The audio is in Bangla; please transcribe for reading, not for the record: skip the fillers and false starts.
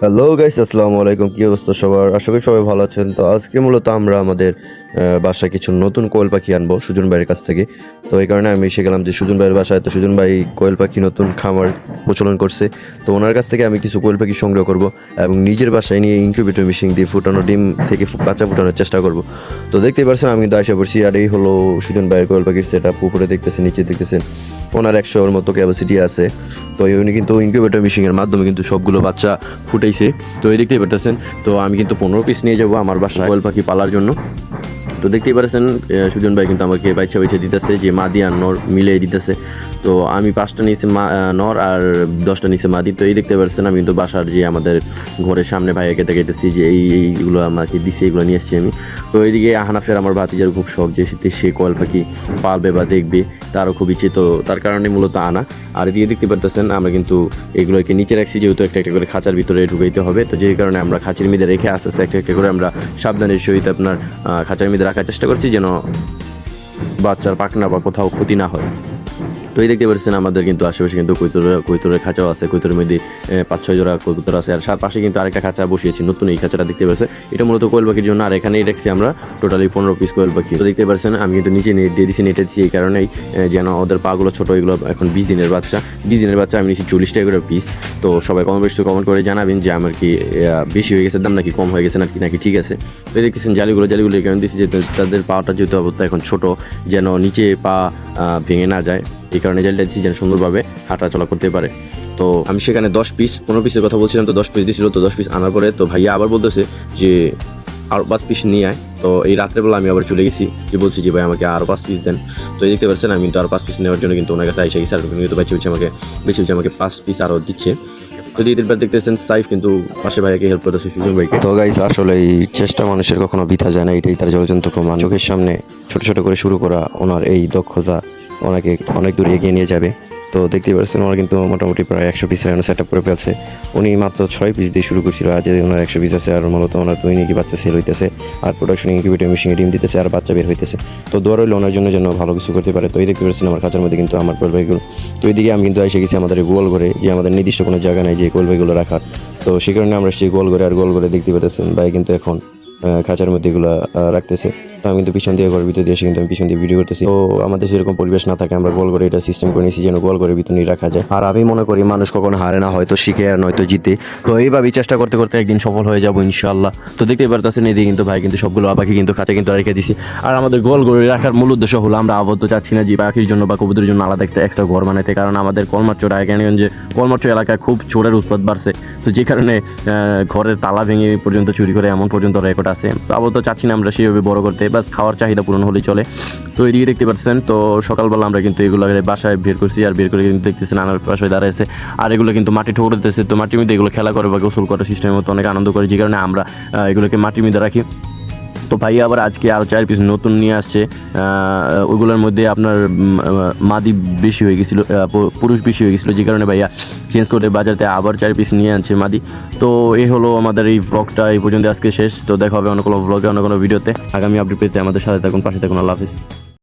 হ্যালো গাইস, আসসালামু আলাইকুম। কি অবস্থা সবার? আশা করি সবাই ভালো আছেন। তো আজকে মূলত আমরা আমাদের বাসায় কিছু নতুন কোয়েল পাখি আনবো সুজন ভাইয়ের কাছ থেকে। তো এই কারণে আমি এসে গেলাম যে সুজন ভাইয়ের বাসায়। তো সুজন ভাই কোয়েল পাখি নতুন খামার প্রচলন করছে। তো ওনার কাছ থেকে আমি কিছু কোয়েল পাখি সংগ্রহ করব এবং নিজের বাসায় নিয়ে ইনকিউবেটর মেশিন দিয়ে ফুটানো ডিম থেকে বাচ্চা ফুটানোর চেষ্টা করব। তো দেখতেই পাচ্ছেন আমি কিন্তু আশা করছি, আর এই হলো সুজন ভাইয়ের কোয়েল পাখির সেট আপ। উপরে দেখতেছেন, নিচে দেখতেছেন ওনার 100-এর মতো ক্যাপাসিটি আছে। তো উনি কিন্তু ইনকিউবেটর মেশিনের মাধ্যমে কিন্তু সবগুলো বাচ্চা ফুটাইছে। তো এই দেখতেই পারতেছেন। তো আমি কিন্তু 15 পিস নিয়ে যাবো আমার বাসায় কোয়েল পাখি পালার জন্য। তো দেখতেই পাচ্ছেন সুজন ভাই কিন্তু আমাকে বাইচা বাইচা দিতেছে যে মাদি আর নর মিলিয়ে দিতেছে। তো আমি 5টা নিয়েছি নর আর 10টা নিয়েছি মাদি। তো এই দেখতে পাচ্ছেন আমি কিন্তু বাসার যে আমাদের ঘরের সামনে ভাইয়াকে দেখাইতেছি যে এইগুলো আমাকে দিছে, এগুলো নিয়ে আসছি আমি। তো এইদিকে আহনাফের আমার ভাতিজার খুব শখ যে সে কোয়েল পাখি পালবে বা দেখবে, তারও খুব ইচ্ছে। তো তার কারণে মূলত আনা। আর এদিকে দেখতে পারতেছেন আমরা কিন্তু এগুলোকে নিচে রাখছি, যেহেতু একটা একটা করে খাঁচার ভিতরে ঢুকাইতে হবে। তো যে কারণে আমরা খাঁচার মধ্যে রেখে আস্তে আস্তে একটা একটা করে আমরা সাবধানের সহিত আপনার খাঁচার মধ্যে রাখার চেষ্টা করছি, যেন বাচ্চার পাখনা বা কোথাও ক্ষতি না হয়। তো এই দেখতে পাচ্ছেন আমাদের কিন্তু আশেপাশে কিন্তু কৈতুরের খাঁচাও আছে। কৈতুরের মধ্যে 5-6 জোড়া কবুতর আছে। আর পাশে কিন্তু আরেকটা খাঁচা বসিয়েছি নতুন, এই খাঁচাটা দেখতে পাচ্ছেন। এটা মূলত কোয়েল পাখির জন্য। আর এখানেই রাখছি আমরা টোটালি 15 পিস কোয়েল পাখি। তো দেখতে পাচ্ছেন আমি কিন্তু নিচে নেট দিয়ে দিচ্ছি। নেটে দিচ্ছি এই কারণেই যেন ওদের পাগুলো ছোটো, এগুলো এখন 20 দিনের বাচ্চা। 20 দিনের বাচ্চা আমি নিচ্ছি 40 টাকা করে পিস। তো সবাই কমেন্ট করে জানাবেন যে আমার কি বেশি হয়ে গেছে দাম, নাকি কম হয়ে গেছে, নাকি ঠিক আছে। তো দেখতেছেন জালিগুলো কারণ দিচ্ছি যে তাদের পাটা যেহেতু অবস্থা এখন ছোট, যেন নিচে পা ভেঙে না যায়। এই কারণে জালটা দিচ্ছি যেন সুন্দরভাবে হাঁটাচলা করতে পারে। তো আমি সেখানে 10 পিস 15 পিসের কথা বলছিলাম, তো 10 পিস দিয়েছিল। তো 10 পিস আনার পরে তো ভাইয়া আবার বলতেছে যে আর 5 পিস নিয়ে আয়। তো এই রাত্রেবেলা আমি আবার চলে গেছি, যে বলছি যে ভাই আমাকে আরও 5 পিস দেন। তো এই দেখতে পাচ্ছেন আমি কিন্তু আরও 5 পিস নেওয়ার জন্য কিন্তু ওনার কাছে আইসা গেছি। আর কিন্তু আমাকে 5 পিস আরও দিচ্ছে। তো দেখতেছেন সাইফ কিন্তু পাশে ভাইয়াকে হেল্প করতেছে সুজন ভাইকে। তো গাইস, আসলে এই চেষ্টা মানুষের কখনো বৃথা যায় না, এটাই তার জ্বলন্ত প্রমাণ। চোখের সামনে ছোট ছোট করে শুরু করা ওনার এই দক্ষতা ওনাকে অনেক দূর এগিয়ে নিয়ে যাবে। তো দেখতেই পাচ্ছেন ওনার কিন্তু মোটামুটি প্রায় 100 পিসের সেট আপ করে ফেলছে। উনি মাত্র 6 পিস দিয়ে শুরু করছিল, আজ ওনার 100 পিস আছে। আর মূলত ওনার দৈনিকই বাচ্চা সেল হইতেছে, আর প্রোডাকশন ইনকিউবেটর মেশিনে ডিম দিতেছে, আর বাচ্চা বের হইতেছে। তো দোয়া রইল ওনার জন্য যেন ভালো কিছু করতে পারে। তো এই দেখতে পাচ্ছেন আমার খাঁচার মধ্যে কিন্তু আমার কোয়েল পাখিগুলো। তো এইদিকে আমি কিন্তু এসে গেছি আমাদের গোয়াল ঘরে, যে আমাদের নির্দিষ্ট কোনো জায়গা নেই যে কোয়েল পাখিগুলো রাখার। তো সেই কারণে আমরা সেই গোয়াল ঘরে, আর গোয়াল ঘরে দেখতে পাচ্ছেন ভাই কিন্তু এখন খাঁচার মধ্যে এগুলো রাখতেছে। তো আমি কিন্তু পিছন দিয়ে ঘরের ভিতরে দিয়ে এসে কিন্তু আমি পিছন দিয়ে ভিডিও করতেছি। তো আমাদের সেরকম পরিবেশ না থাকে, আমরা গোল করে এটা সিস্টেম করে নিয়েছি যেন গোল করে ভিতরে রাখা যায়। আর আমি মনে করি মানুষ কখনো হারে না, হয়তো শিখে আর নয়তো জিতে। তো এইভাবেই চেষ্টা করতে করতে একদিন সফল হয়ে যাবো ইনশাআল্লাহ। তো দেখতেই পারতেছেন এদিকে কিন্তু ভাই কিন্তু সবগুলো পাখি কিন্তু খাঁচা কিন্তু রেখে দিছি। আর আমাদের গোল করে রাখার মূল উদ্দেশ্য হলো আমরা আবদ্ধ চাচ্ছি না যে পাখির জন্য বা কবুতরের জন্য আলাদা একটা এক্সট্রা ঘর বানাইতে। কারণ আমাদের কলমারচর রায়গঞ্জে কলমারচর এলাকায় খুব চোরের উৎপাত বাড়ছে। তো যে কারণে ঘরের তালা ভেঙে পর্যন্ত চুরি করে এমন পর্যন্ত রেকর্ড আছে। তো আবদ্ধ চাচ্ছি না আমরা সেভাবে বড় করতে, বাস খাওয়ার চাহিদা পূরণ হলেই চলে। তো এদিকে দেখতে পাচ্ছেন, তো সকালবেলা আমরা কিন্তু এগুলো বাসায় বের করছি। আর বের করে কিন্তু দেখতেছেন আনার পাশে দাঁড়াইছে। আর এগুলো কিন্তু মাটি ঠোকরতেছে। তো মাটির মধ্যে এগুলো খেলা করে বা গোসল করার সিস্টেমের মতো অনেক আনন্দ করে, যে কারণে আমরা এগুলোকে মাটির মধ্যে রাখি। তো ভাইয়া আবার আজকে আরও 4 পিস নতুন নিয়ে আসছে। ওইগুলোর মধ্যে আপনার মাদি বেশি হয়ে গেছিলো, পুরুষ বেশি হয়ে গেছিলো, যে কারণে ভাইয়া চেঞ্জ করে বাজারতে আবার 4 পিস নিয়ে আনছে মাদি। তো এই হলো আমাদের এই ব্লগটা এই পর্যন্ত আজকে শেষ। তো দেখা হবে অন্য কোনো ব্লগে, অন্য কোনো ভিডিওতে। আগামী আপডেট পেতে আমাদের সাথে থাকুন, পাশে থাকুন। আল্লাহ হাফিজ।